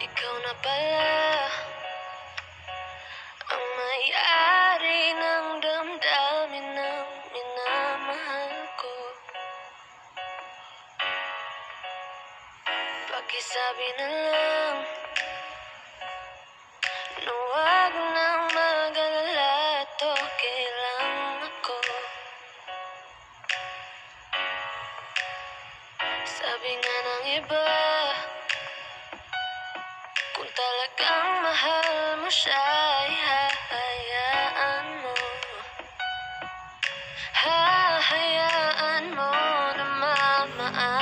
Ikaw na pala ang may-ari ng damdamin ng minamahal ko. Pakisabi na lang na huwag nang mag-alala at okay lang ako. Sabi nga ng iba, kung talagang mahal mo siya, ay hahayaan mo. Hahayaan mo na mamaan